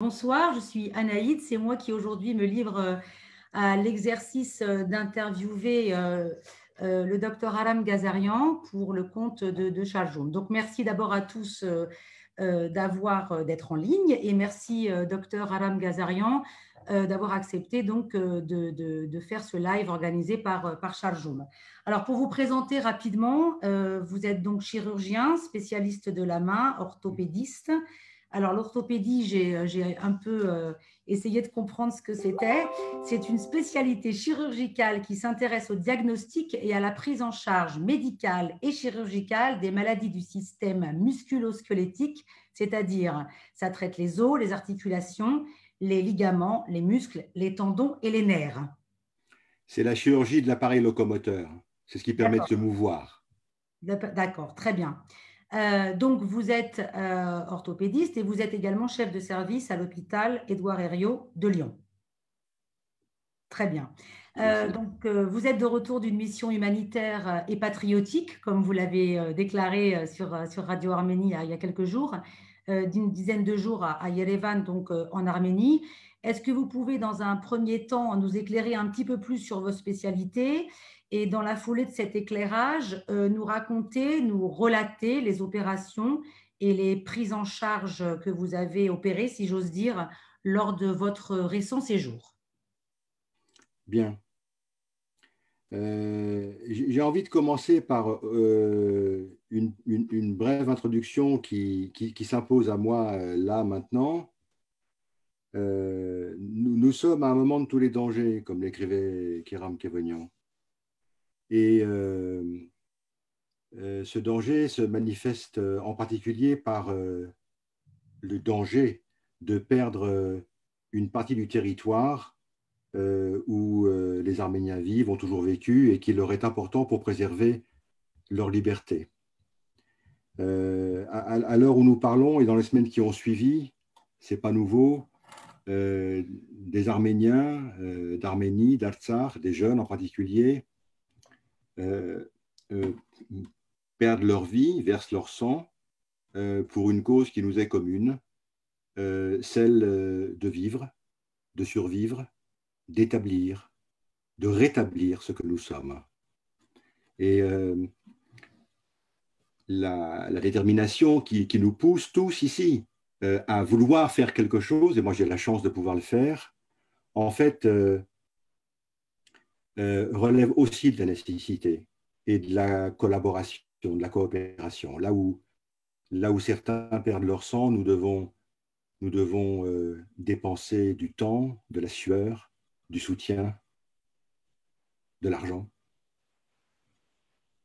Bonsoir, je suis Anaïd. C'est moi qui aujourd'hui me livre à l'exercice d'interviewer le docteur Aram Gazarian pour le compte de Charles Joum. Donc, merci d'abord à tous d'être en ligne et merci docteur Aram Gazarian d'avoir accepté donc de faire ce live organisé par Charles Joum. Alors, pour vous présenter rapidement, vous êtes donc chirurgien, spécialiste de la main, orthopédiste. Alors, l'orthopédie, j'ai un peu essayé de comprendre ce que c'était. C'est une spécialité chirurgicale qui s'intéresse au diagnostic et à la prise en charge médicale et chirurgicale des maladies du système musculo-squelettique, c'est-à-dire ça traite les os, les articulations, les ligaments, les muscles, les tendons et les nerfs. C'est la chirurgie de l'appareil locomoteur. C'est ce qui permet de se mouvoir. D'accord, très bien. Donc, vous êtes orthopédiste et vous êtes également chef de service à l'hôpital Édouard Herriot de Lyon. Très bien. Vous êtes de retour d'une mission humanitaire et patriotique, comme vous l'avez déclaré sur Radio Arménie il y a quelques jours, d'une dizaine de jours à Yerevan, donc en Arménie. Est-ce que vous pouvez, dans un premier temps, nous éclairer un petit peu plus sur vos spécialités et, dans la foulée de cet éclairage, nous raconter, nous relater les opérations et les prises en charge que vous avez opérées, si j'ose dire, lors de votre récent séjour? Bien. J'ai envie de commencer par une brève introduction qui s'impose à moi là maintenant. Nous sommes à un moment de tous les dangers, comme l'écrivait Kiram Kevonian. Et ce danger se manifeste en particulier par le danger de perdre une partie du territoire où les Arméniens vivent, ont toujours vécu et qu'il leur est important pour préserver leur liberté. À l'heure où nous parlons et dans les semaines qui ont suivi, ce n'est pas nouveau, des Arméniens d'Arménie, d'Artsakh, des jeunes en particulier, perdent leur vie, versent leur sang pour une cause qui nous est commune, celle de vivre, de survivre, d'établir, de rétablir ce que nous sommes. Et la détermination qui nous pousse tous ici à vouloir faire quelque chose, et moi j'ai la chance de pouvoir le faire, en fait, relève aussi de la nécessité et de la collaboration, de la coopération. Là où certains perdent leur sang, nous devons dépenser du temps, de la sueur, du soutien, de l'argent.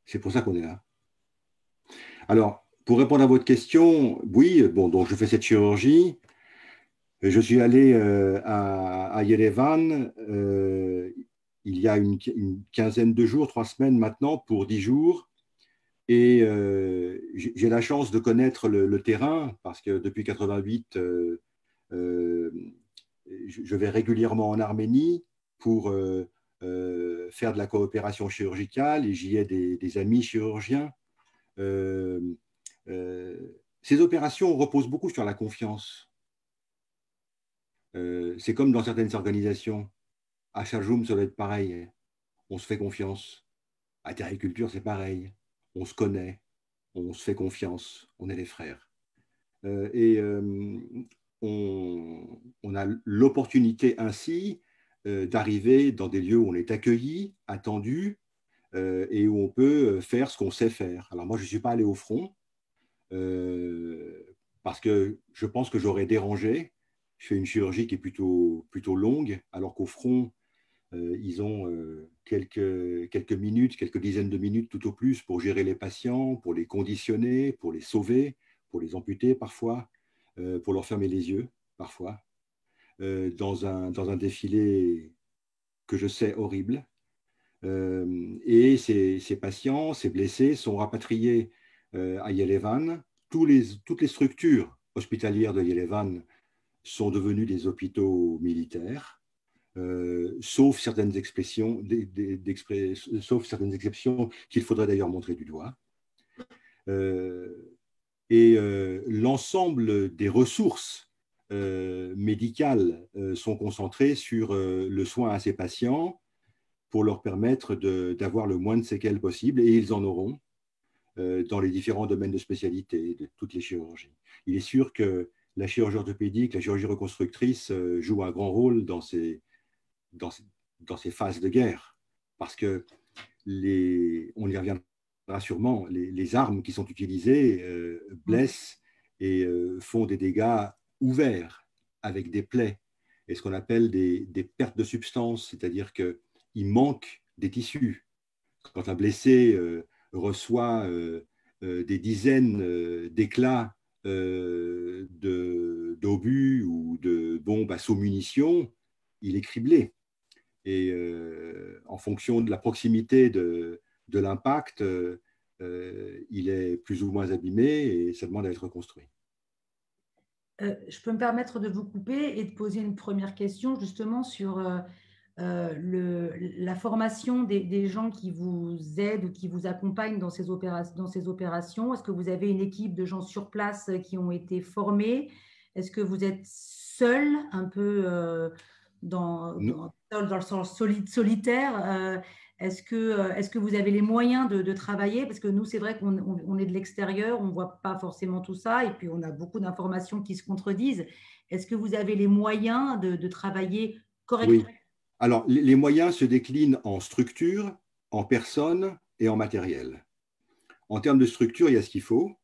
C'est pour ça qu'on est là. Alors, pour répondre à votre question, oui, bon, donc je fais cette chirurgie. Je suis allé à Yerevan il y a une quinzaine de jours, 3 semaines maintenant, pour 10 jours. Et j'ai la chance de connaître le terrain parce que depuis 88, je vais régulièrement en Arménie pour faire de la coopération chirurgicale et j'y ai des amis chirurgiens. Ces opérations reposent beaucoup sur la confiance. C'est comme dans certaines organisations. À Chajoum, ça doit être pareil. On se fait confiance. À Terriculture, c'est pareil. On se connaît, on se fait confiance, on est les frères. On a l'opportunité ainsi d'arriver dans des lieux où on est accueilli, attendu, et où on peut faire ce qu'on sait faire. Alors moi, je ne suis pas allé au front, parce que je pense que j'aurais dérangé. Je fais une chirurgie qui est plutôt longue, alors qu'au front, ils ont quelques minutes, quelques dizaines de minutes tout au plus pour gérer les patients, pour les conditionner, pour les sauver, pour les amputer parfois, pour leur fermer les yeux parfois, dans un défilé que je sais horrible. Et ces patients, ces blessés sont rapatriés à Yerevan. Toutes les structures hospitalières de Yerevan sont devenues des hôpitaux militaires. Sauf certaines expressions, sauf certaines exceptions qu'il faudrait d'ailleurs montrer du doigt. L'ensemble des ressources médicales sont concentrées sur le soin à ces patients pour leur permettre d'avoir le moins de séquelles possible, et ils en auront dans les différents domaines de spécialité de toutes les chirurgies. Il est sûr que la chirurgie orthopédique, la chirurgie reconstructrice joue un grand rôle dans ces phases de guerre, parce que on y reviendra sûrement, les armes qui sont utilisées blessent et font des dégâts ouverts avec des plaies et ce qu'on appelle des pertes de substance, c'est-à-dire qu'il manque des tissus. Quand un blessé reçoit des dizaines d'éclats d'obus ou de bombes à sous-munitions, il est criblé. Et en fonction de la proximité de l'impact, il est plus ou moins abîmé et ça demande à être reconstruit. Je peux me permettre de vous couper et de poser une première question justement sur la formation des gens qui vous aident ou qui vous accompagnent dans ces opérations. Est-ce que vous avez une équipe de gens sur place qui ont été formés? Est-ce que vous êtes seul, un peu dans le sens solitaire? Est-ce que vous avez les moyens de travailler? Parce que nous, c'est vrai qu'on est de l'extérieur, on ne voit pas forcément tout ça, et puis on a beaucoup d'informations qui se contredisent. Est-ce que vous avez les moyens de travailler correctement? Oui. Alors, les moyens se déclinent en structure, en personnes et en matériel. En termes de structure, il y a ce qu'il faut.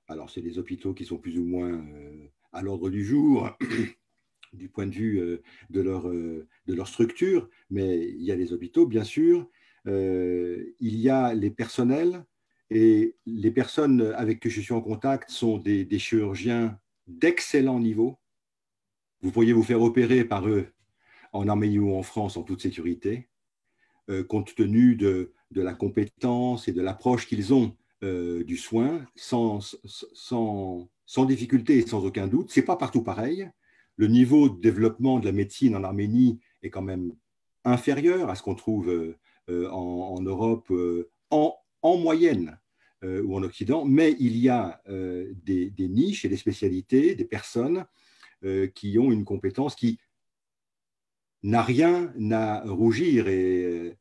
Alors, c'est des hôpitaux qui sont plus ou moins à l'ordre du jour du point de vue de leur structure, mais il y a des hôpitaux, bien sûr. Il y a les personnels, et les personnes avec qui je suis en contact sont des chirurgiens d'excellent niveau. Vous pourriez vous faire opérer par eux en Arménie ou en France en toute sécurité, compte tenu de la compétence et de l'approche qu'ils ont du soin, sans difficulté et sans aucun doute. Ce n'est pas partout pareil. Le niveau de développement de la médecine en Arménie est quand même inférieur à ce qu'on trouve en Europe en moyenne ou en Occident, mais il y a des niches et des spécialités, des personnes qui ont une compétence qui n'a rien à rougir de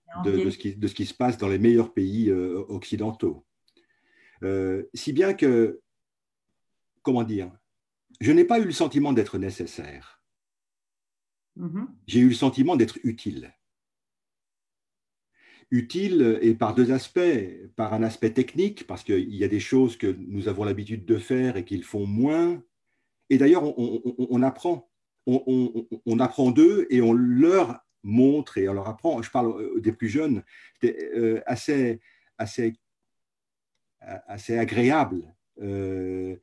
ce qui se passe dans les meilleurs pays occidentaux. Si bien que, comment dire, je n'ai pas eu le sentiment d'être nécessaire. J'ai eu le sentiment d'être utile. Utile, et par deux aspects. Par un aspect technique, parce qu'il y a des choses que nous avons l'habitude de faire et qu'ils font moins. Et d'ailleurs, on apprend. On apprend d'eux et on leur montre et on leur apprend. Je parle des plus jeunes. C'était assez agréable de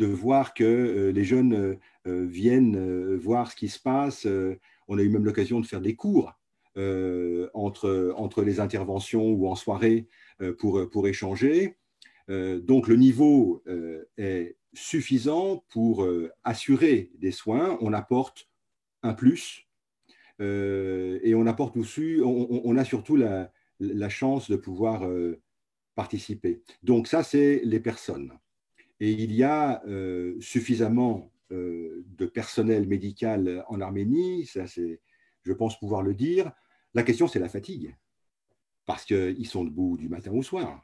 voir que les jeunes viennent voir ce qui se passe. On a eu même l'occasion de faire des cours entre les interventions ou en soirée pour échanger. Donc le niveau est suffisant pour assurer des soins. On apporte un plus et on apporte aussi, on a surtout la chance de pouvoir participer. Donc ça, c'est les personnes. Et il y a suffisamment de personnel médical en Arménie, ça c'est, je pense pouvoir le dire. La question, c'est la fatigue, parce qu'ils sont debout du matin au soir.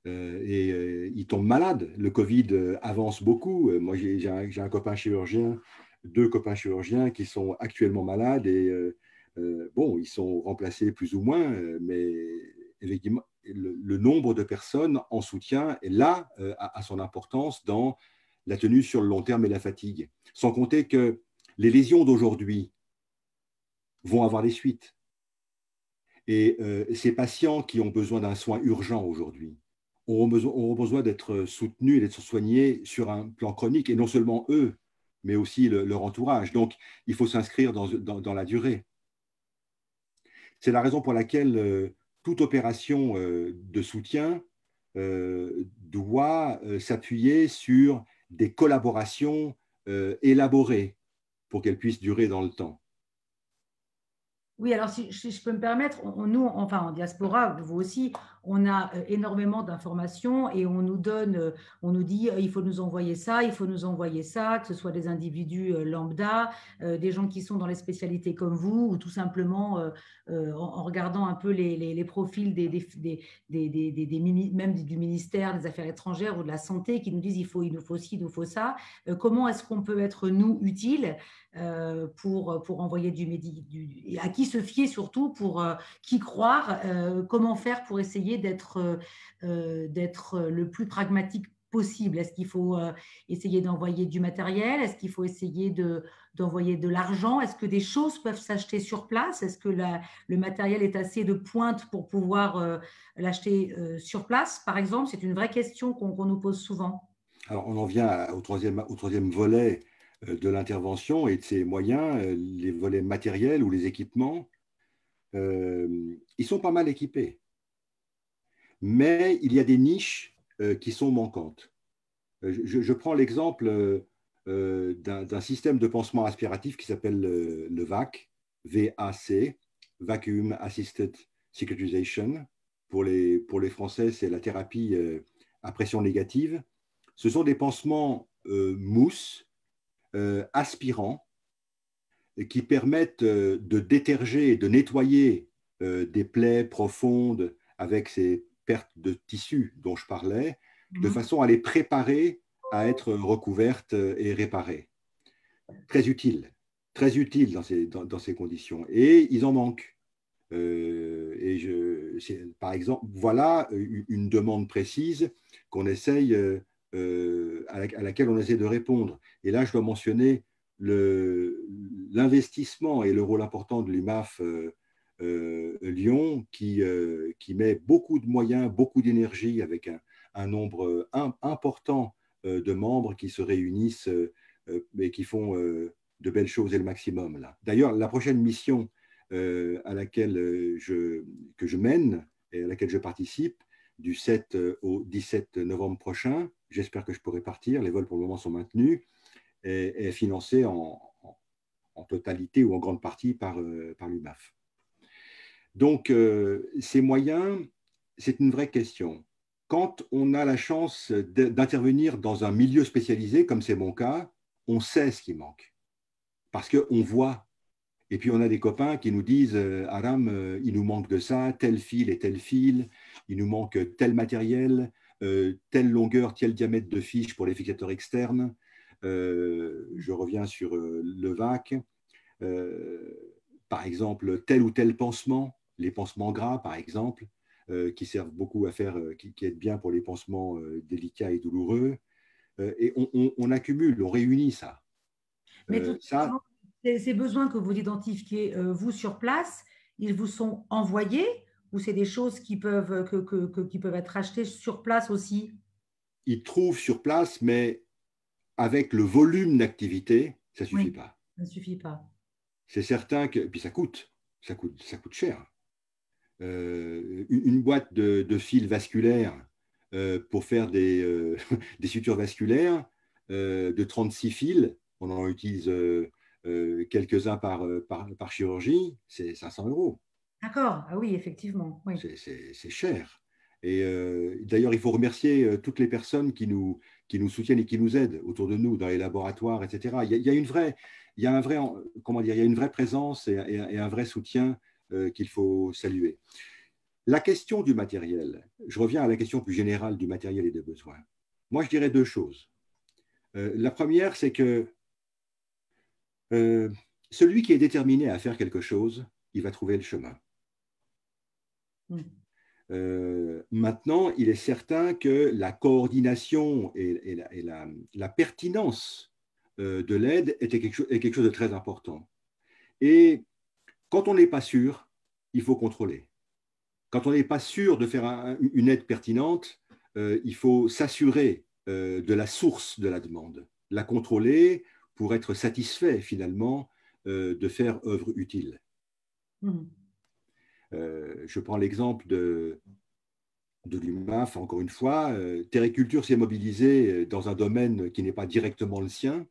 Et ils tombent malades. Le Covid avance beaucoup. Moi, j'ai un copain chirurgien, deux copains chirurgiens qui sont actuellement malades et bon, ils sont remplacés plus ou moins, mais effectivement, le nombre de personnes en soutien est là à son importance dans la tenue sur le long terme et la fatigue. Sans compter que les lésions d'aujourd'hui vont avoir des suites. Et ces patients qui ont besoin d'un soin urgent aujourd'hui auront besoin d'être soutenus et d'être soignés sur un plan chronique, et non seulement eux, mais aussi leur entourage. Donc, il faut s'inscrire dans la durée. C'est la raison pour laquelle toute opération de soutien doit s'appuyer sur des collaborations élaborées pour qu'elles puissent durer dans le temps. Oui, alors si je peux me permettre, nous, enfin en diaspora, vous aussi, on a énormément d'informations et on nous donne, on nous dit il faut nous envoyer ça, il faut nous envoyer ça, que ce soit des individus lambda, des gens qui sont dans les spécialités comme vous, ou tout simplement en regardant un peu les profils même du ministère des Affaires étrangères ou de la Santé qui nous disent il nous faut ci, il nous faut ça. Comment est-ce qu'on peut être, nous, utiles pour envoyer à qui se fier surtout, pour qui croire, comment faire pour essayer d'être le plus pragmatique possible. Est-ce qu'il faut essayer d'envoyer du matériel? Est-ce qu'il faut essayer d'envoyer de l'argent? Est-ce que des choses peuvent s'acheter sur place? Est-ce que le matériel est assez de pointe pour pouvoir l'acheter sur place, par exemple? C'est une vraie question qu'on nous pose souvent. Alors, on en vient au troisième volet de l'intervention et de ses moyens, les volets matériels ou les équipements. Ils sont pas mal équipés, mais il y a des niches qui sont manquantes. Je prends l'exemple d'un système de pansement aspiratif qui s'appelle le VAC, VAC, Vacuum Assisted Cicatrization. Pour les Français, c'est la thérapie à pression négative. Ce sont des pansements mousse, aspirants, qui permettent de déterger et de nettoyer des plaies profondes avec ces pertes de tissu dont je parlais, de façon à les préparer à être recouvertes et réparées. Très utile dans ces conditions. Et ils en manquent. Par exemple, voilà une demande précise qu'on essaye, à laquelle on essaie de répondre. Et là, je dois mentionner l'investissement et le rôle important de l'UMAF Lyon, qui met beaucoup de moyens, beaucoup d'énergie, avec un nombre important de membres qui se réunissent et qui font de belles choses et le maximum. D'ailleurs, la prochaine mission à laquelle que je mène et à laquelle je participe, du 7 au 17 novembre prochain, j'espère que je pourrai partir, les vols pour le moment sont maintenus, est financée en totalité ou en grande partie par l'UMAF. Donc, ces moyens, c'est une vraie question. Quand on a la chance d'intervenir dans un milieu spécialisé, comme c'est mon cas, on sait ce qui manque. Parce qu'on voit. Et puis, on a des copains qui nous disent Aram, il nous manque de ça, tel fil et tel fil, il nous manque tel matériel, telle longueur, tel diamètre de fiche pour les fixateurs externes. Je reviens sur le VAC. Par exemple, tel ou tel pansement, les pansements gras, par exemple, qui servent beaucoup à faire, qui aident bien pour les pansements délicats et douloureux. Et on accumule, on réunit ça. Mais tout simplement, ces besoins que vous identifiez, vous, sur place, ils vous sont envoyés ou c'est des choses qui peuvent être achetées sur place aussi? Ils trouvent sur place, mais avec le volume d'activité, ça ne suffit Oui, pas. ça ne suffit pas. C'est certain que, puis ça coûte cher. Une boîte de fils vasculaires pour faire des sutures vasculaires de 36 fils, on en utilise quelques-uns par chirurgie, c'est 500 €. D'accord, ah oui, effectivement. Oui. C'est cher. Et d'ailleurs, il faut remercier toutes les personnes qui nous soutiennent et qui nous aident autour de nous, dans les laboratoires, etc. Il y a une vraie présence et un vrai soutien qu'il faut saluer. La question du matériel, je reviens à la question plus générale du matériel et des besoins. Moi, je dirais deux choses. La première, c'est que celui qui est déterminé à faire quelque chose, il va trouver le chemin. Maintenant, il est certain que la coordination et la pertinence de l'aide est quelque chose de très important. Et quand on n'est pas sûr, il faut contrôler. Quand on n'est pas sûr de faire une aide pertinente, il faut s'assurer de la source de la demande, la contrôler pour être satisfait finalement de faire œuvre utile. Je prends l'exemple de l'UMAF, encore une fois. Terriculture s'est mobilisée dans un domaine qui n'est pas directement le sien,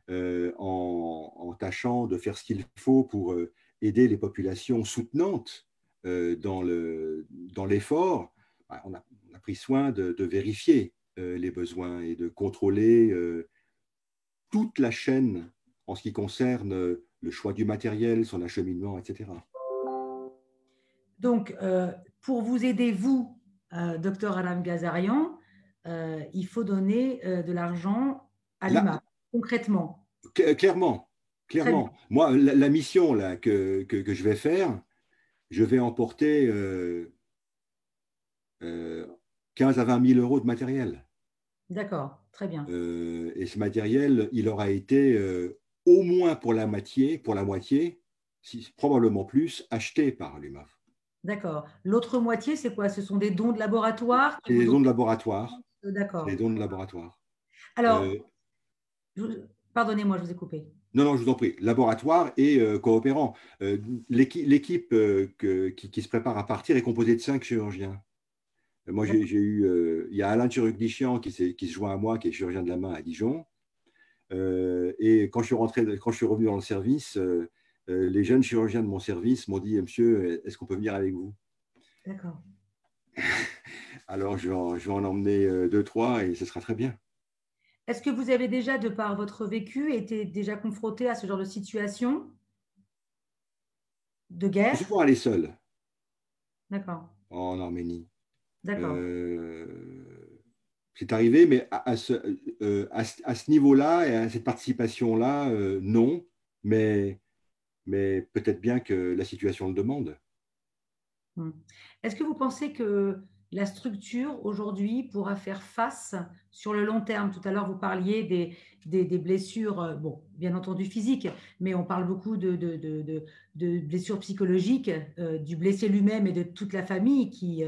en tâchant de faire ce qu'il faut pour aider les populations soutenantes dans l'effort, on a pris soin de vérifier les besoins et de contrôler toute la chaîne en ce qui concerne le choix du matériel, son acheminement, etc. Donc, pour vous aider, vous, docteur Adam Gazarian, il faut donner de l'argent à Là, l'IMA, concrètement. clairement, Très bien. clairement. Moi, la mission là, que je vais faire, je vais emporter 15 à 20 000 euros de matériel. D'accord, très bien. Et ce matériel, il aura été au moins pour la moitié, probablement plus, acheté par l'UMAF. D'accord. L'autre moitié, c'est quoi? Ce sont des dons de laboratoire qui C'est vous des ont... dons de laboratoire. C'est des D'accord. dons de laboratoire. Alors, Euh, pardonnez-moi, je vous ai coupé. non, non, je vous en prie. Laboratoire et coopérant. L'équipe qui se prépare à partir est composée de 5 chirurgiens. Moi, D'accord. il y a Alain Turruc-Dichian qui se joint à moi, qui est chirurgien de la main à Dijon. Et quand je suis revenu dans le service, les jeunes chirurgiens de mon service m'ont dit, Monsieur, est-ce qu'on peut venir avec vous? D'accord. Alors, je vais en emmener deux, trois et ce sera très bien. Est-ce que vous avez déjà, de par votre vécu, été déjà confronté à ce genre de situation de Je guerre? suis pas allé seul D'accord. en Arménie. D'accord. Euh, c'est arrivé, mais à ce niveau-là et à cette participation-là, non. Mais peut-être bien que la situation le demande. Hmm. Est-ce que vous pensez que la structure aujourd'hui pourra faire face sur le long terme? Tout à l'heure, vous parliez des blessures, bon, bien entendu physiques, mais on parle beaucoup de blessures psychologiques, du blessé lui-même et de toute la famille qui,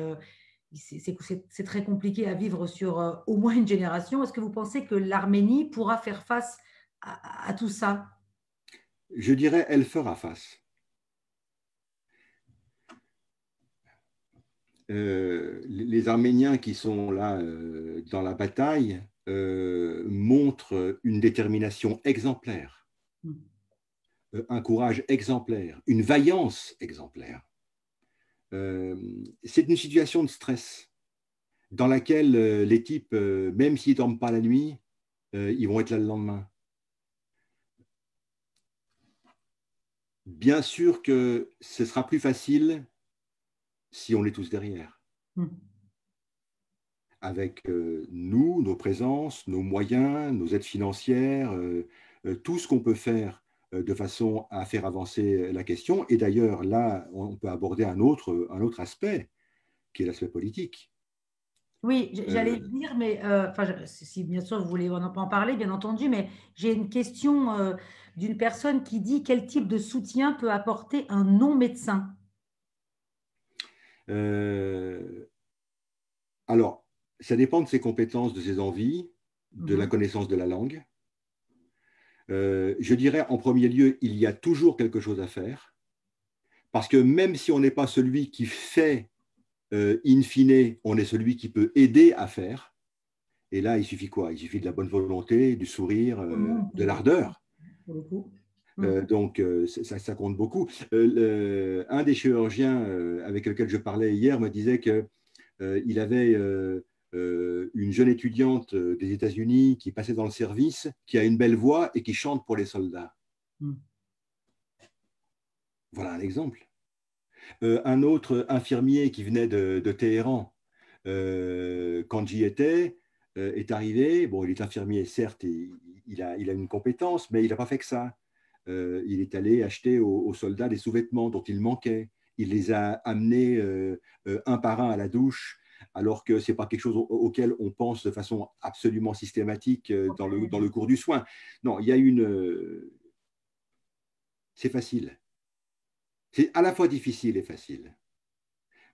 c'est très compliqué à vivre sur au moins une génération. Est-ce que vous pensez que l'Arménie pourra faire face à tout ça? Je dirais, elle fera face. Les Arméniens qui sont là dans la bataille montrent une détermination exemplaire, Hmm. un courage exemplaire, une vaillance exemplaire. Euh, c'est une situation de stress dans laquelle les types, même s'ils ne dorment pas la nuit, ils vont être là le lendemain. Bien sûr que ce sera plus facile si on est tous derrière, Hmm. avec nous, nos présences, nos moyens, nos aides financières, tout ce qu'on peut faire de façon à faire avancer la question. Et d'ailleurs, là, on peut aborder un autre aspect, qui est l'aspect politique. Oui, j'allais y Euh, venir, mais enfin, si bien sûr vous voulez en parler, bien entendu, mais j'ai une question d'une personne qui dit quel type de soutien peut apporter un non-médecin? euh, alors, ça dépend de ses compétences, de ses envies, de la Mhm. connaissance de la langue. Je dirais en premier lieu, il y a toujours quelque chose à faire, parce que même si on n'est pas celui qui fait, in fine, on est celui qui peut aider à faire. Et là, il suffit quoi? Il suffit de la bonne volonté, du sourire, Tout le monde, de l'ardeur. pour le coup. Mm. Donc, ça compte beaucoup. Un des chirurgiens avec lequel je parlais hier me disait qu'il avait une jeune étudiante des États-Unis qui passait dans le service, qui a une belle voix et qui chante pour les soldats. Mm. Voilà un exemple. Un autre infirmier qui venait de Téhéran, quand j'y étais, est arrivé. Bon, il est infirmier, certes, il a une compétence, mais il n'a pas fait que ça. Il est allé acheter aux soldats des sous-vêtements dont il manquait. Il les a amenés un par un à la douche, alors que ce n'est pas quelque chose auquel on pense de façon absolument systématique dans le cours du soin. Non, il y a c'est facile. C'est à la fois difficile et facile.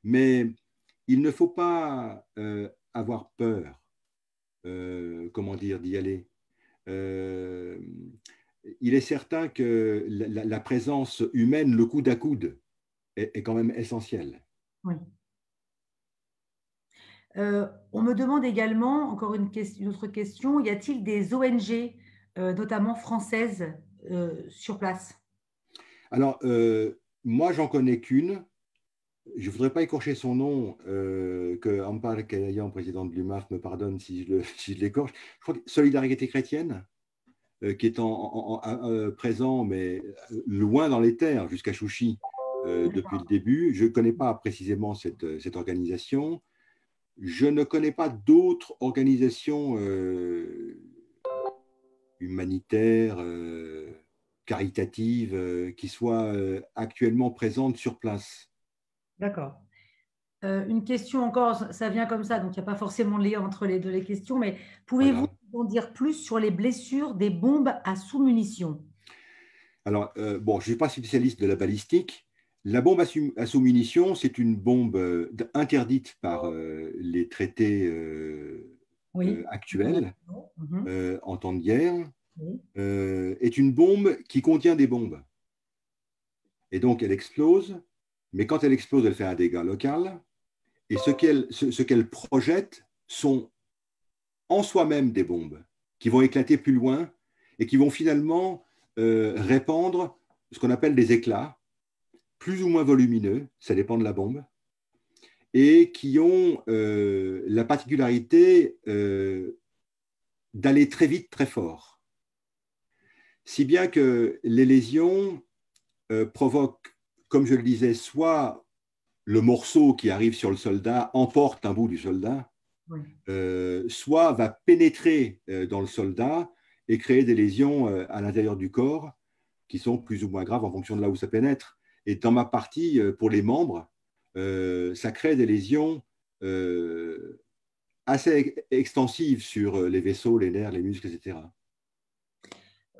Mais il ne faut pas avoir peur, comment dire, d'y aller. Euh, il est certain que la présence humaine, le coude à coude, est quand même essentielle. Oui. On me demande également, encore une autre question, y a-t-il des ONG, notamment françaises, sur place? Alors, moi, j'en connais qu'une je ne voudrais pas écorcher son nom, que Ampar Kalayan, président de l'UMAF, me pardonne si si je l'écorche. Je crois que Solidarité chrétienne, qui est présent, mais loin dans les terres, jusqu'à Chouchi, depuis le début. Je ne connais pas précisément cette organisation. Je ne connais pas d'autres organisations humanitaires, caritatives, qui soient actuellement présentes sur place. D'accord. Une question encore, ça vient comme ça, donc il n'y a pas forcément de lien entre les deux les questions, mais Pas pouvez-vous grave. en dire plus sur les blessures des bombes à sous-munitions? Alors, bon, je ne suis pas spécialiste de la balistique. La bombe à sous-munitions, c'est une bombe interdite par les traités Oui. actuels Mhm. en temps de guerre, Oui. est une bombe qui contient des bombes. Et donc, elle explose, mais quand elle explose, elle fait un dégât local. Et ce qu'elle projette sont en soi-même des bombes qui vont éclater plus loin et qui vont finalement répandre ce qu'on appelle des éclats, plus ou moins volumineux, ça dépend de la bombe, et qui ont la particularité d'aller très vite, très fort. Si bien que les lésions provoquent, comme je le disais, soit le morceau qui arrive sur le soldat emporte un bout du soldat, Oui. soit va pénétrer dans le soldat et créer des lésions à l'intérieur du corps qui sont plus ou moins graves en fonction de là où ça pénètre. Et dans ma partie, pour les membres, ça crée des lésions assez extensives sur les vaisseaux, les nerfs, les muscles, etc.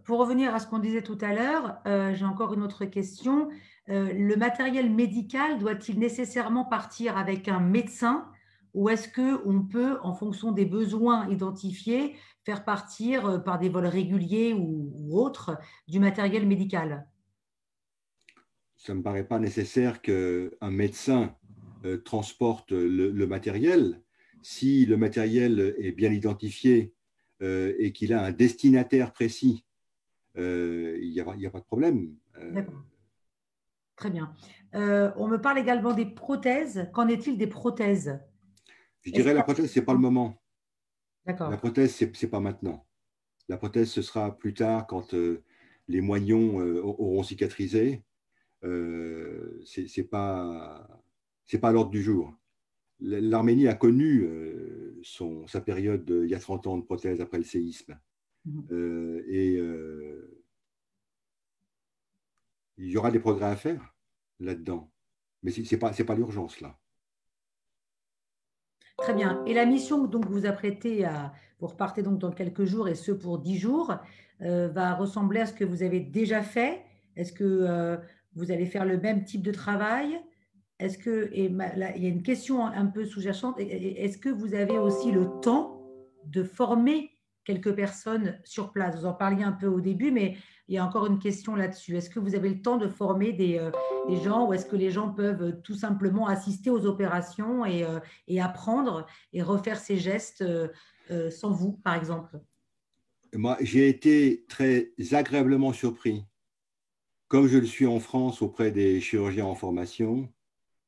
Pour revenir à ce qu'on disait tout à l'heure, j'ai encore une autre question. Le matériel médical doit-il nécessairement partir avec un médecin ou est-ce qu'on peut, en fonction des besoins identifiés, faire partir par des vols réguliers ou autres du matériel médical? Ça ne me paraît pas nécessaire qu'un médecin transporte le matériel. Si le matériel est bien identifié et qu'il a un destinataire précis, il n'y a pas de problème. D'accord, très bien. On me parle également des prothèses. Qu'en est-il des prothèses? Je Est-ce dirais qu'il y la a- prothèse, ce n'est pas le moment. La D'accord. prothèse, ce n'est pas maintenant. La prothèse, ce sera plus tard quand les moignons auront cicatrisé. C'est pas à l'ordre du jour. L'Arménie a connu sa période il y a 30 ans de prothèse après le séisme. Mhm. Et il y aura des progrès à faire là-dedans. Mais ce n'est pas l'urgence là. Très bien. Et la mission donc vous apprêtez à, vous repartez donc dans quelques jours et ce pour 10 jours, va ressembler à ce que vous avez déjà fait. Est-ce que vous allez faire le même type de travail? Est-ce que, là, il y a une question un peu sous-jacente, est-ce que vous avez aussi le temps de former quelques personnes sur place? Vous en parliez un peu au début, mais il y a encore une question là-dessus. Est-ce que vous avez le temps de former des gens ou est-ce que les gens peuvent tout simplement assister aux opérations et apprendre et refaire ces gestes sans vous, par exemple? Moi, j'ai été très agréablement surpris, comme je le suis en France auprès des chirurgiens en formation,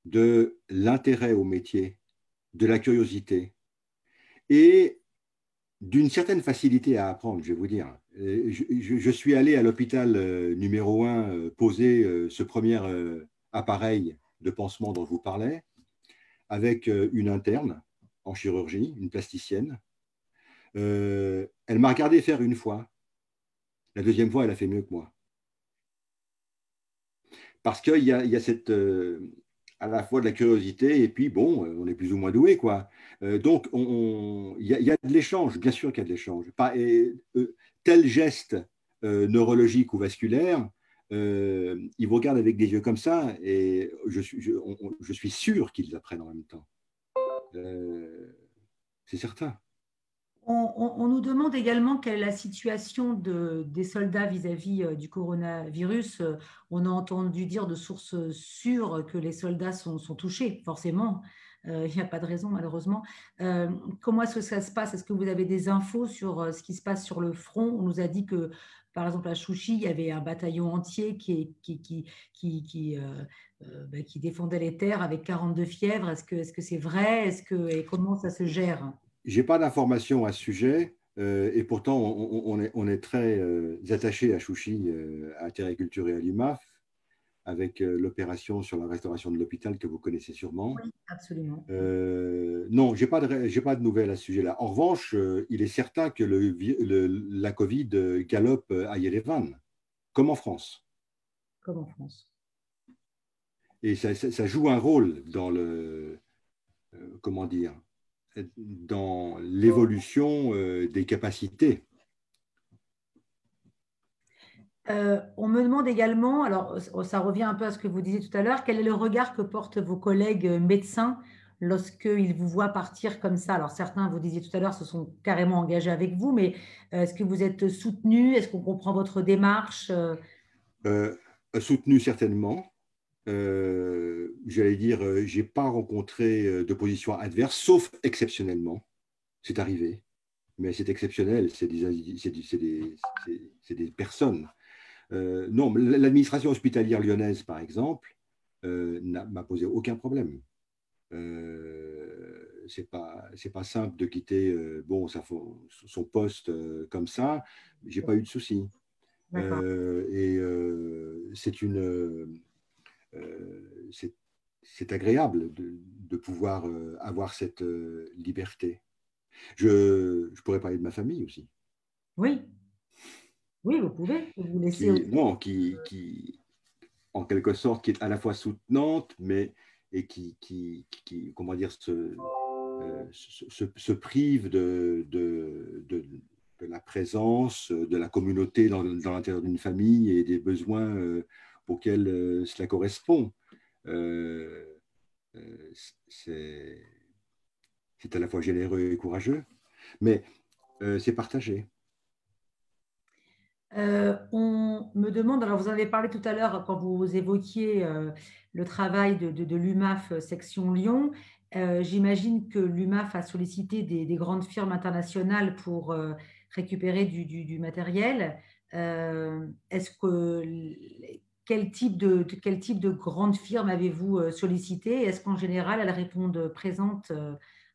de l'intérêt au métier, de la curiosité et d'une certaine facilité à apprendre, je vais vous dire. Je suis allé à l'hôpital numéro 1 poser ce premier appareil de pansement dont je vous parlais, avec une interne en chirurgie, une plasticienne. Elle m'a regardé faire une fois. La deuxième fois, elle a fait mieux que moi. Parce qu'il y a cette, à la fois de la curiosité et puis, bon, on est plus ou moins doué, quoi. Donc, il y a de l'échange, bien sûr qu'il y a de l'échange. Tel geste neurologique ou vasculaire, ils vous regardent avec des yeux comme ça et je suis sûr qu'ils apprennent en même temps. Euh, c'est certain. On nous demande également quelle est la situation des soldats vis-à-vis du coronavirus. On a entendu dire de sources sûres que les soldats sont touchés, forcément. Il n'y a pas de raison, malheureusement. Comment est-ce que ça se passe? Est-ce que vous avez des infos sur ce qui se passe sur le front? On nous a dit que par exemple, à Chouchi, il y avait un bataillon entier qui défendait les terres avec 42 fièvres. Est-ce que c'est vrai? Et comment ça se gère? Je n'ai pas d'informations à ce sujet, et pourtant on est très attaché à Chouchi, à Terriculture et à l'UMAF, avec l'opération sur la restauration de l'hôpital que vous connaissez sûrement. Oui, absolument. Non, j'ai pas de nouvelles à ce sujet-là. En revanche, il est certain que la Covid galope à Yerevan, comme en France. Comme en France. Et ça joue un rôle dans comment dire, dans l'évolution des capacités. On me demande également, alors ça revient un peu à ce que vous disiez tout à l'heure, quel est le regard que portent vos collègues médecins lorsqu'ils vous voient partir comme ça? Alors certains, vous disiez tout à l'heure, se sont carrément engagés avec vous, mais est-ce que vous êtes soutenu? Est-ce qu'on comprend votre démarche? Euh, Soutenu certainement. J'allais dire, j'ai pas rencontré d'opposition adverse, sauf exceptionnellement. C'est arrivé, mais c'est exceptionnel. C'est des personnes. Non, l'administration hospitalière lyonnaise, par exemple, m'a posé aucun problème. C'est pas simple de quitter bon, son poste comme ça. J'ai pas eu de souci. D'accord. C'est c'est agréable de pouvoir avoir cette liberté. Je pourrais parler de ma famille aussi, Oui, oui, vous pouvez. Vous laissez aussi. non, en quelque sorte, qui est à la fois soutenante, mais et comment dire, se prive de la présence de la communauté dans l'intérieur d'une famille et des besoins auxquels cela correspond. Euh, c'est à la fois généreux et courageux, mais c'est partagé. On me demande, alors vous en avez parlé tout à l'heure quand vous évoquiez le travail de l'UMAF section Lyon. J'imagine que l'UMAF a sollicité des grandes firmes internationales pour récupérer du matériel. Est-ce que quel type de grande firme avez-vous sollicité? Est-ce qu'en général, elles répondent présentes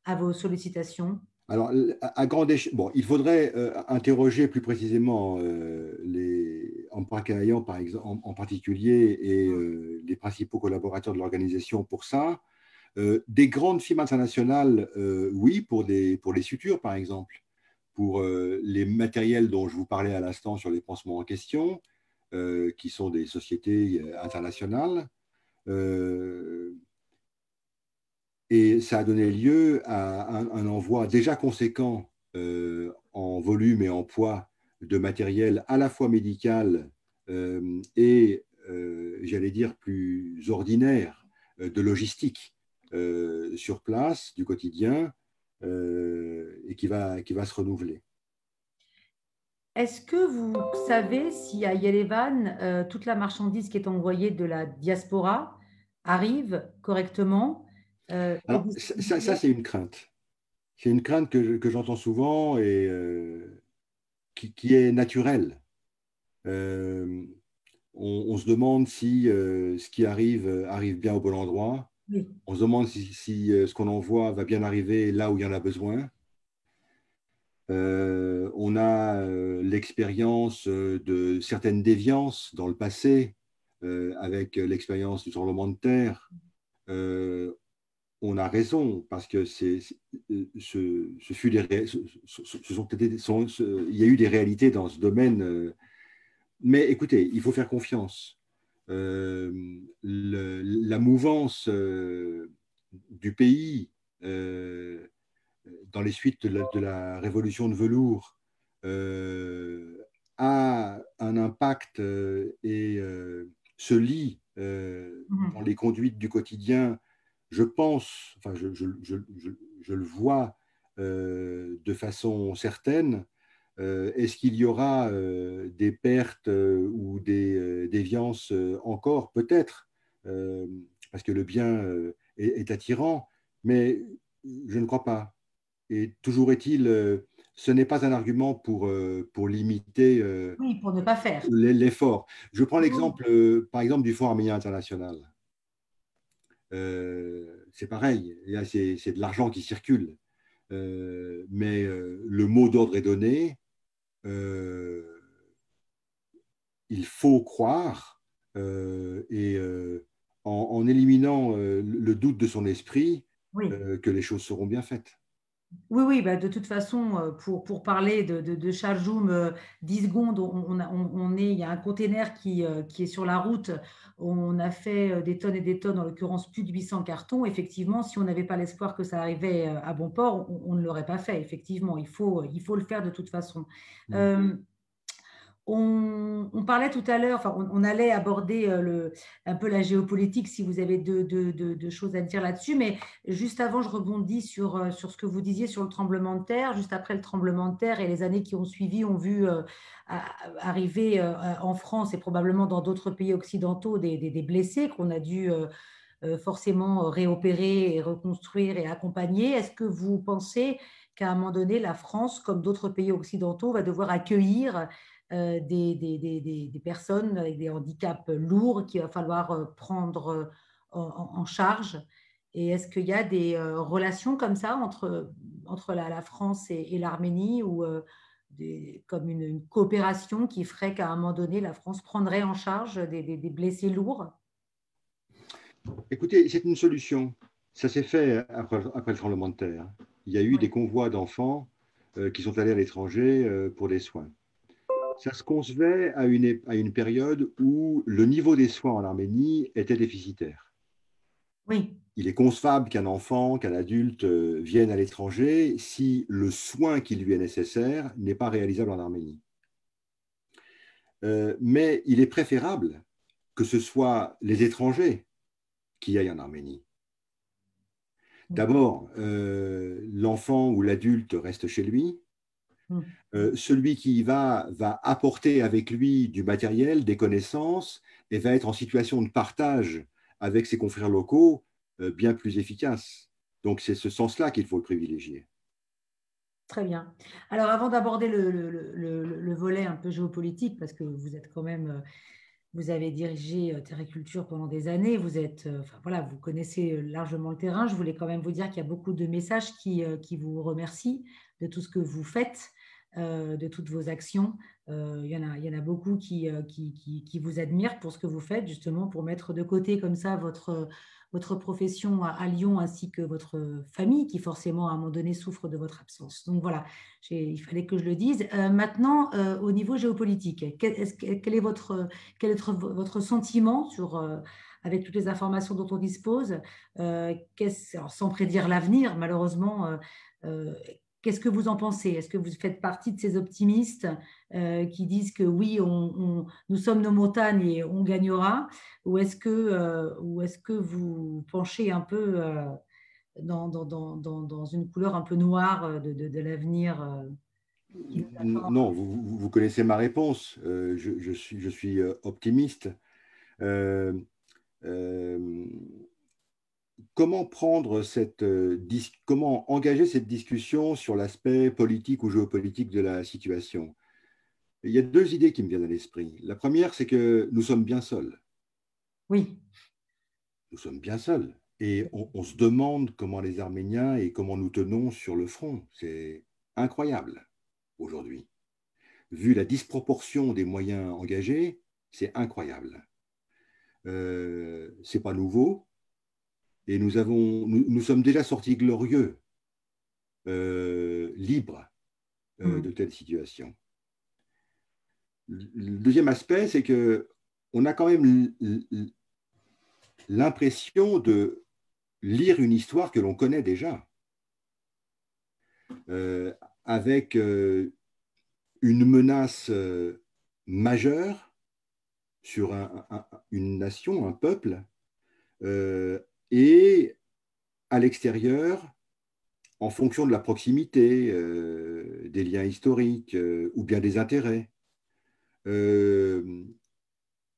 à vos sollicitations? Alors, à grande échelle, bon, il faudrait interroger plus précisément en Ayan, par exemple, en particulier, et les principaux collaborateurs de l'organisation pour ça. Des grandes firmes internationales, oui, pour les sutures, par exemple, pour les matériels dont je vous parlais à l'instant sur les pansements en question, qui sont des sociétés internationales. Euh, et ça a donné lieu à un envoi déjà conséquent en volume et en poids de matériel à la fois médical et, j'allais dire, plus ordinaire de logistique sur place, du quotidien, et qui va se renouveler. Est-ce que vous savez si à Yerevan, toute la marchandise qui est envoyée de la diaspora arrive correctement, est Alors, ça distribuée? c'est une crainte. C'est une crainte que j'entends souvent et qui est naturelle. Euh, on se demande si ce qui arrive arrive bien au bon endroit. Oui. On se demande si ce qu'on envoie va bien arriver là où il y en a besoin. On a l'expérience de certaines déviances dans le passé, avec l'expérience du tremblement de terre. Euh, on a raison parce que ce fut ce sont il y a eu des réalités dans ce domaine. Mais écoutez, il faut faire confiance. La mouvance du pays dans les suites de la révolution de velours a un impact et se lie dans Mhm. les conduites du quotidien. Je pense, enfin, je le vois de façon certaine. Est-ce qu'il y aura des pertes ou des déviances encore? Peut-être, euh, parce que le bien est attirant, mais je ne crois pas. Et toujours est-il, ce n'est pas un argument pour limiter Oui, pour ne pas faire. l'effort. Je prends Oui, l'exemple, par exemple, du Fonds arménien international. C'est pareil, c'est de l'argent qui circule. Mais le mot d'ordre est donné. Euh, il faut croire et en éliminant le doute de son esprit, oui. que les choses seront bien faites. Oui, oui, bah, de toute façon, pour parler de Charjoum, 10 secondes, il y a un container qui est sur la route. On a fait des tonnes et des tonnes, en l'occurrence plus de 800 cartons. Effectivement, si on n'avait pas l'espoir que ça arrivait à bon port, on ne l'aurait pas fait. Effectivement, il faut le faire de toute façon. Mm. Euh, on parlait tout à l'heure, enfin, on allait aborder un peu la géopolitique si vous avez deux choses à dire là-dessus, mais juste avant, je rebondis sur ce que vous disiez sur le tremblement de terre. Juste après le tremblement de terre et les années qui ont suivi ont vu arriver en France et probablement dans d'autres pays occidentaux des blessés qu'on a dû forcément réopérer et reconstruire et accompagner. Est-ce que vous pensez qu'à un moment donné, la France, comme d'autres pays occidentaux, va devoir accueillir des personnes avec des handicaps lourds qu'il va falloir prendre en charge? Et est-ce qu'il y a des relations comme ça entre la France et l'Arménie ou comme une coopération qui ferait qu'à un moment donné, la France prendrait en charge des blessés lourds? Écoutez, c'est une solution. Ça s'est fait après le tremblement de terre. Il y a eu des Oui, convois d'enfants qui sont allés à l'étranger pour des soins. Ça se concevait à une période où le niveau des soins en Arménie était déficitaire. oui, Il est concevable qu'un enfant, qu'un adulte vienne à l'étranger si le soin qui lui est nécessaire n'est pas réalisable en Arménie. Mais il est préférable que ce soit les étrangers qui aillent en Arménie. mm, D'abord, l'enfant ou l'adulte reste chez lui. mm. Celui qui y va apporter avec lui du matériel, des connaissances, et va être en situation de partage avec ses confrères locaux bien plus efficace. Donc c'est ce sens-là qu'il faut le privilégier. Très bien. Alors, avant d'aborder le volet un peu géopolitique, parce que vous êtes quand même, vous avez dirigé Terriculture pendant des années, enfin, voilà, vous connaissez largement le terrain. Je voulais quand même vous dire qu'il y a beaucoup de messages qui vous remercient de tout ce que vous faites, de toutes vos actions. Il y en a beaucoup qui vous admirent pour ce que vous faites, justement, pour mettre de côté comme ça votre profession à Lyon ainsi que votre famille qui forcément à un moment donné souffre de votre absence. Donc voilà, il fallait que je le dise. Maintenant, au niveau géopolitique, quel est votre sentiment avec toutes les informations dont on dispose, alors, sans prédire l'avenir, malheureusement, euh, qu'est-ce que vous en pensez? Est-ce que vous faites partie de ces optimistes qui disent que oui, nous sommes nos montagnes et on gagnera? Ou est-ce que vous penchez un peu dans une couleur un peu noire de l'avenir qui nous attend? Non, vous connaissez ma réponse. Je suis optimiste. Euh, euh, comment engager cette discussion sur l'aspect politique ou géopolitique de la situation? Il y a deux idées qui me viennent à l'esprit. La première, c'est que nous sommes bien seuls. Oui, Nous sommes bien seuls. Et on se demande comment les Arméniens et comment nous tenons sur le front. C'est incroyable aujourd'hui. Vu la disproportion des moyens engagés, c'est incroyable. C'est pas nouveau. Et nous sommes déjà sortis glorieux, libres de mm, telles situations. Le deuxième aspect, c'est que on a quand même l'impression de lire une histoire que l'on connaît déjà, euh, avec une menace majeure sur une nation, un peuple, et à l'extérieur, en fonction de la proximité, des liens historiques ou bien des intérêts. Euh,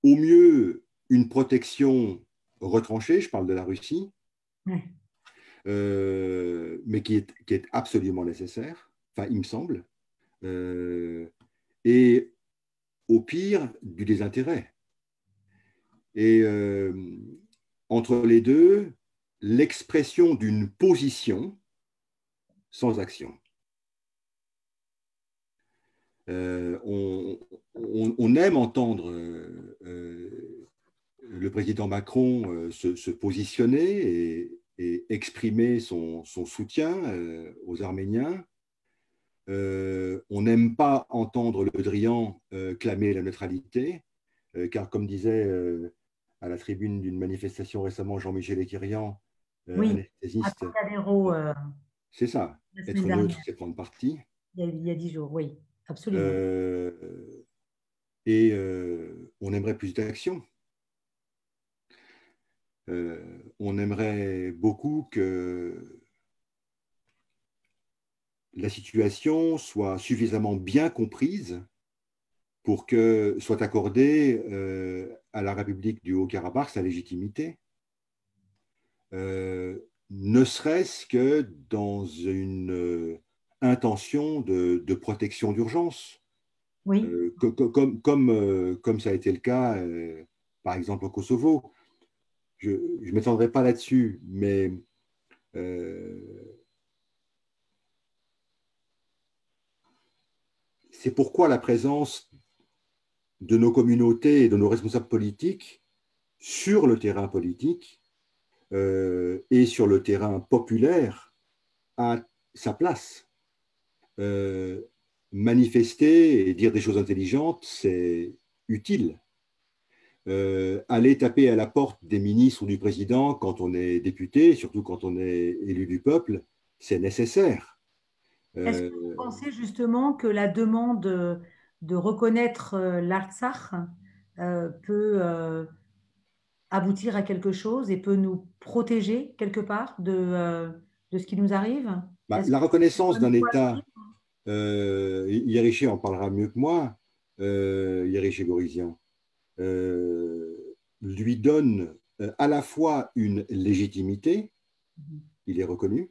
Au mieux, une protection retranchée, je parle de la Russie, ouais, mais qui est absolument nécessaire. enfin, il me semble, et au pire, du désintérêt. Et entre les deux, l'expression d'une position sans action. On aime entendre le président Macron se positionner et exprimer son soutien aux Arméniens. On n'aime pas entendre Le Drian clamer la neutralité, car comme disait à la tribune d'une manifestation récemment Jean-Michel Ékirian, Oui, à anesthésiste, Trocadéro c'est ça, la semaine être neutre, dernière, c'est prendre parti. il y a 10 jours, oui, absolument. Euh, et on aimerait plus d'action. On aimerait beaucoup que la situation soit suffisamment bien comprise pour que soit accordée à la République du Haut-Karabakh sa légitimité, ne serait-ce que dans une intention de protection d'urgence, Oui, comme ça a été le cas, par exemple, au Kosovo. Je ne m'étendrai pas là-dessus, mais c'est pourquoi la présence de nos communautés et de nos responsables politiques sur le terrain politique et sur le terrain populaire a sa place. Manifester et dire des choses intelligentes, c'est utile. Aller taper à la porte des ministres ou du président quand on est député, surtout quand on est élu du peuple, c'est nécessaire. est-ce que Euh, vous pensez justement que la demande de reconnaître l'Artsakh peut aboutir à quelque chose et peut nous protéger quelque part de ce qui nous arrive? Est-ce la que c'est une reconnaissance bonne d'un voie à État, suivre? Yeriché en parlera mieux que moi, Yeriché Gorizian, lui donne à la fois une légitimité, il est reconnu,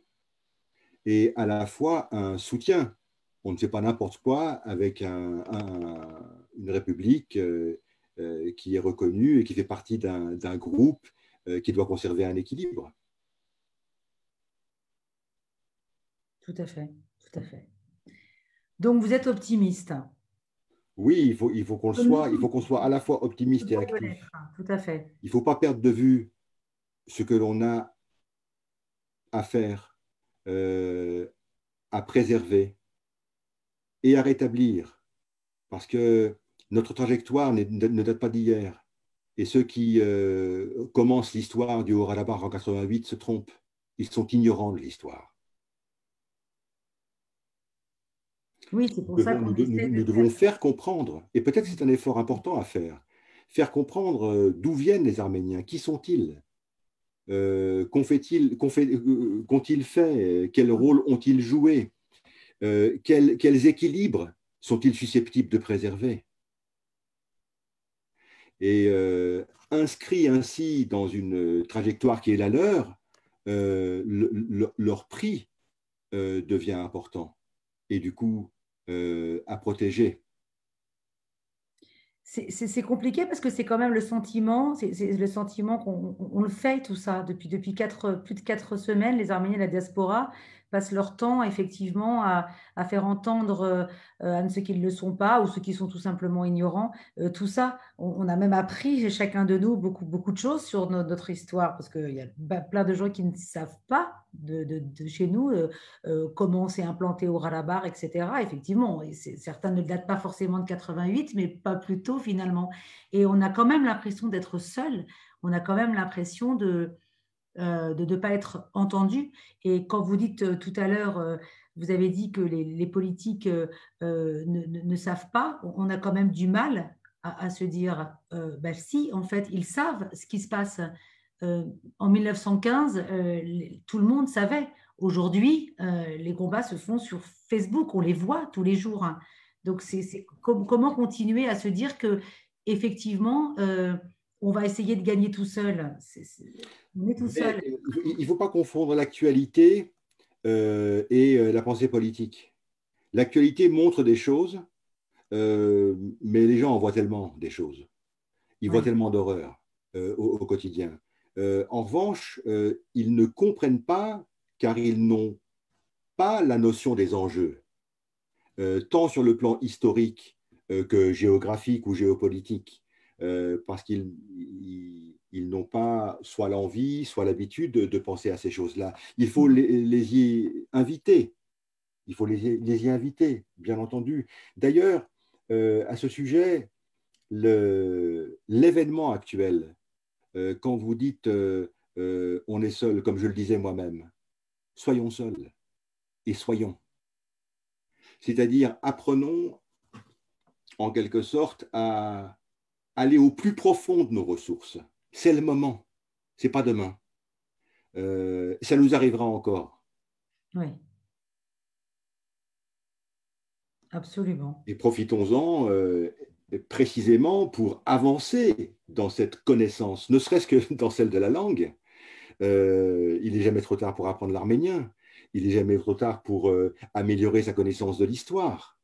et à la fois un soutien. On ne fait pas n'importe quoi avec une république qui est reconnue et qui fait partie d'un groupe qui doit conserver un équilibre. Tout à fait, tout à fait. Donc vous êtes optimiste. Oui, il faut qu'on le Comme nous soit, il tous, faut qu'on soit à la fois optimiste et on peut l'être, actif. tout à fait. Il ne faut pas perdre de vue ce que l'on a à faire, euh, à préserver et à rétablir, parce que notre trajectoire ne date pas d'hier. Et ceux qui commencent l'histoire du Haut-Karabakh en 88 se trompent. Ils sont ignorants de l'histoire. Oui, c'est pour ça qu'on essaie de Nous faire. devons faire comprendre, et peut-être que c'est un effort important à faire comprendre d'où viennent les Arméniens, qui sont-ils, qu'ont-ils fait, quel rôle ont-ils joué, quels équilibres sont-ils susceptibles de préserver. Et inscrit ainsi dans une trajectoire qui est la leur, leur prix devient important et du coup à protéger. C'est compliqué parce que c'est quand même le sentiment, c'est le sentiment qu'on le fait tout ça depuis plus de 4 semaines. Les Arméniens de la diaspora passent leur temps effectivement à faire entendre à ceux qui ne le sont pas ou ceux qui sont tout simplement ignorants. Tout ça, on a même appris chacun de nous beaucoup de choses sur notre histoire parce qu'il y a plein de gens qui ne savent pas de chez nous comment c'est implanté au Ralabar, etc. Effectivement, et certains ne datent pas forcément de 88, mais pas plus tôt finalement. Et on a quand même l'impression d'être seul, on a quand même l'impression de ne pas être entendu. Et quand vous dites tout à l'heure, vous avez dit que les politiques ne savent pas, on a quand même du mal à se dire, bah, si, en fait, ils savent ce qui se passe. En 1915, tout le monde savait. Aujourd'hui, les combats se font sur Facebook, on les voit tous les jours, hein. Donc, comment continuer à se dire que effectivement, on va essayer de gagner tout seul. On est tout Mais seul. il ne faut pas confondre l'actualité et la pensée politique. L'actualité montre des choses, mais les gens en voient tellement des choses. Ils voient Oui. tellement d'horreurs au quotidien. En revanche, ils ne comprennent pas car ils n'ont pas la notion des enjeux, tant sur le plan historique que géographique ou géopolitique, parce qu'ils n'ont pas soit l'envie, soit l'habitude de penser à ces choses-là. Il faut les y inviter. Il faut les y inviter, bien entendu. D'ailleurs, à ce sujet, l'événement actuel, quand vous dites on est seul, comme je le disais moi-même, soyons seuls et soyons. C'est-à-dire, apprenons en quelque sorte à aller au plus profond de nos ressources. C'est le moment, c'est pas demain. Ça nous arrivera encore. Oui, absolument. Et profitons-en précisément pour avancer dans cette connaissance, ne serait-ce que dans celle de la langue. Il n'est jamais trop tard pour apprendre l'arménien. Il n'est jamais trop tard pour améliorer sa connaissance de l'histoire.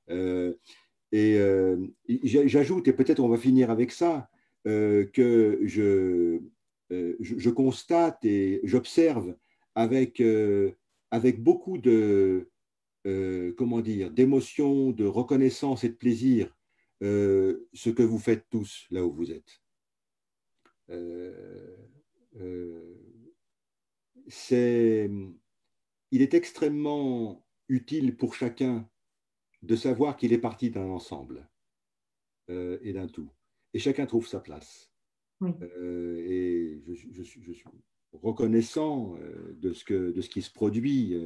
Euh, et j'ajoute, et peut-être on va finir avec ça, que je constate et j'observe avec, avec beaucoup de, comment dire, d'émotion, de reconnaissance et de plaisir ce que vous faites tous là où vous êtes. Euh, euh, il est extrêmement utile pour chacun de savoir qu'il est parti d'un ensemble et d'un tout. Et chacun trouve sa place. Oui. Et je suis reconnaissant de ce qui se produit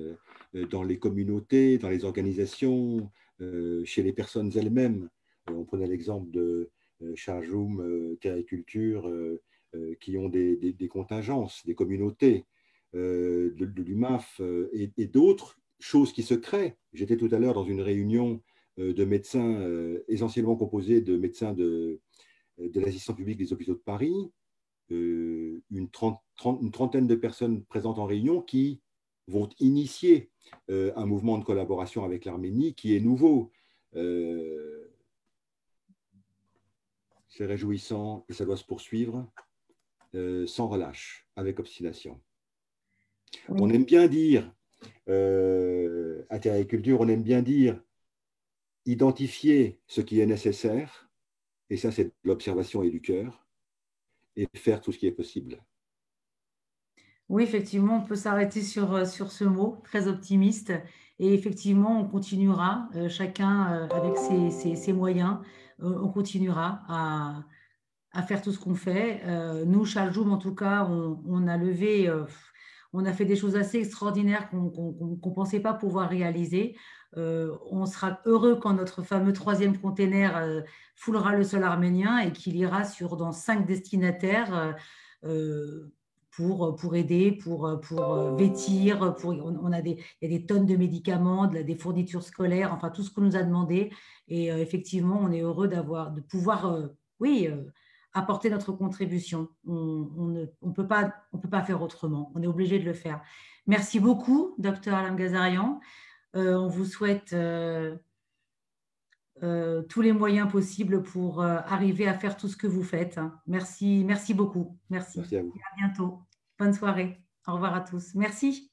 dans les communautés, dans les organisations, chez les personnes elles-mêmes. On prenait l'exemple de Charjoum, Cariculture, qui ont des contingences, des communautés, de l'UMAF et d'autres choses qui se créent. J'étais tout à l'heure dans une réunion de médecins, essentiellement composée de médecins de l'assistance publique des hôpitaux de Paris, une trentaine de personnes présentes en réunion qui vont initier un mouvement de collaboration avec l'Arménie qui est nouveau. C'est réjouissant et ça doit se poursuivre sans relâche, avec obstination. Oui. On aime bien dire, à Terriculture, on aime bien dire identifier ce qui est nécessaire, et ça c'est de l'observation et du cœur, et faire tout ce qui est possible. Oui, effectivement, on peut s'arrêter sur ce mot très optimiste. Et effectivement, on continuera, chacun avec ses moyens, on continuera à faire tout ce qu'on fait. Nous, Charles Joum, en tout cas, on a levé, on a fait des choses assez extraordinaires qu'on ne pensait pas pouvoir réaliser. On sera heureux quand notre fameux troisième container foulera le sol arménien et qu'il ira dans 5 destinataires. Pour aider, pour vêtir, il y a des tonnes de médicaments, des fournitures scolaires, enfin tout ce qu'on nous a demandé. Et effectivement, on est heureux de pouvoir, oui, apporter notre contribution. On peut pas faire autrement. On est obligé de le faire. Merci beaucoup, docteur Alam Gazarian. On vous souhaite tous les moyens possibles pour arriver à faire tout ce que vous faites. Merci, merci beaucoup. Merci. Merci à vous. Et à bientôt. Bonne soirée. Au revoir à tous. Merci.